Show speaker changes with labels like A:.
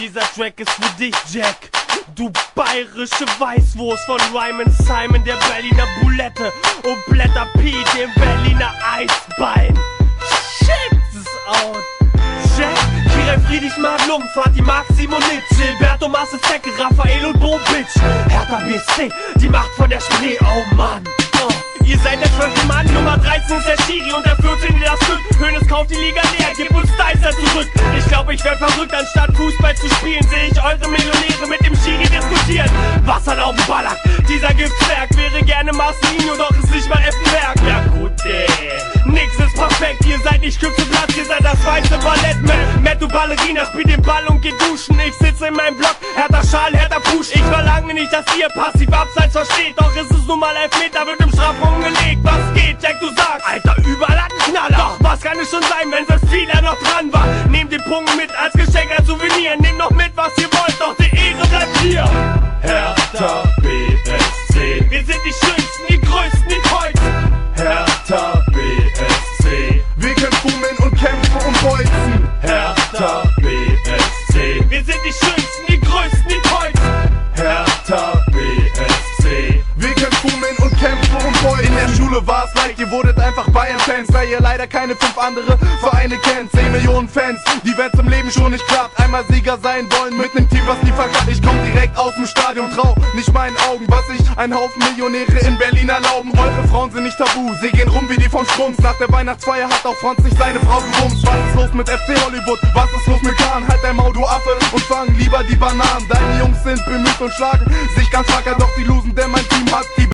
A: Dieser Track ist für dich, Jack. Du bayerische Weißwurst von Ryman Simon, der Berliner Bulette, und Blätter Pete, dem Berliner Eisbein. Check this out. Jack, Kira Friedrich, Madlum, Fatih, Maxim und Nitz, Gilberto, Masse, Zecke, Raphael und Bobic. Hertha BSC, die Macht von der Spree, oh Mann. Ihr seid der 12. Mann, Nummer 13 ist der Schiri und der 14. das Glück. Hönes kauft die Liga leer, gib uns Dicer zurück. Ich glaub, ich werd verrückt, anstatt Fußball zu spielen, seh ich eure Millionäre mit dem Schiri diskutieren. Wasserlaufen, Ballack, dieser Giftswerk wäre gerne Marcelinho, doch ist nicht mal Effenberg. Ja gut, nix ist perfekt, ihr seid nicht Küpfeplatz, ihr seid das weiße Ballett. Metto Ballerina, spielt den Ball und geht duschen. Ich sitze in meinem Block, härter Schal, härter Push. Ich verlange nicht, dass ihr passiv abseits versteht, doch ist es nun mal Elfmeter, wird im Strafraum gelegt. Was geht, Jack, du sagst, Alter, überall hat ein Knaller. Doch was kann es schon sein, wenn für viele noch dran war? Nehmt den Punkt mit als Geschenk, als Souvenir. Nehmt noch mit, was ihr wollt, doch die Ehre bleibt hier. Hertha BSC, wir sind die Schönsten, die Größten, die Tollsten. Hertha BSC,
B: wir können boomen und kämpfen und bolzen.
A: Hertha BSC, wir sind die Schönsten, die Größten, die Tollsten. Hertha BSC,
B: wir können boomen und kämpfen und bolzen. In der Schule war's like, ihr wurdet einfach Bayern-Fans, weil ihr leider keine 5 andere Vereine kennt. 10 Millionen Fans, die wenn's im Leben schon nicht klappt, einmal Sieger sein wollen mit nem Team, was nie verkackt. Ich komm direkt aus dem Stadion, trau nicht meinen Augen, was sich ein Haufen Millionäre in Berlin erlauben. Eure Frauen sind nicht tabu, sie gehen rum wie die vom Strunz. Nach der Weihnachtsfeier hat auch Franz nicht seine Frau gewumst. Was ist los mit FC Hollywood? Was ist los mit Kahn? Halt dein Maul, du Affe, und fang lieber die Bananen. Deine Jungs sind bemüht und schlagen sich ganz wacker, doch sie losen, denn mein Team hat die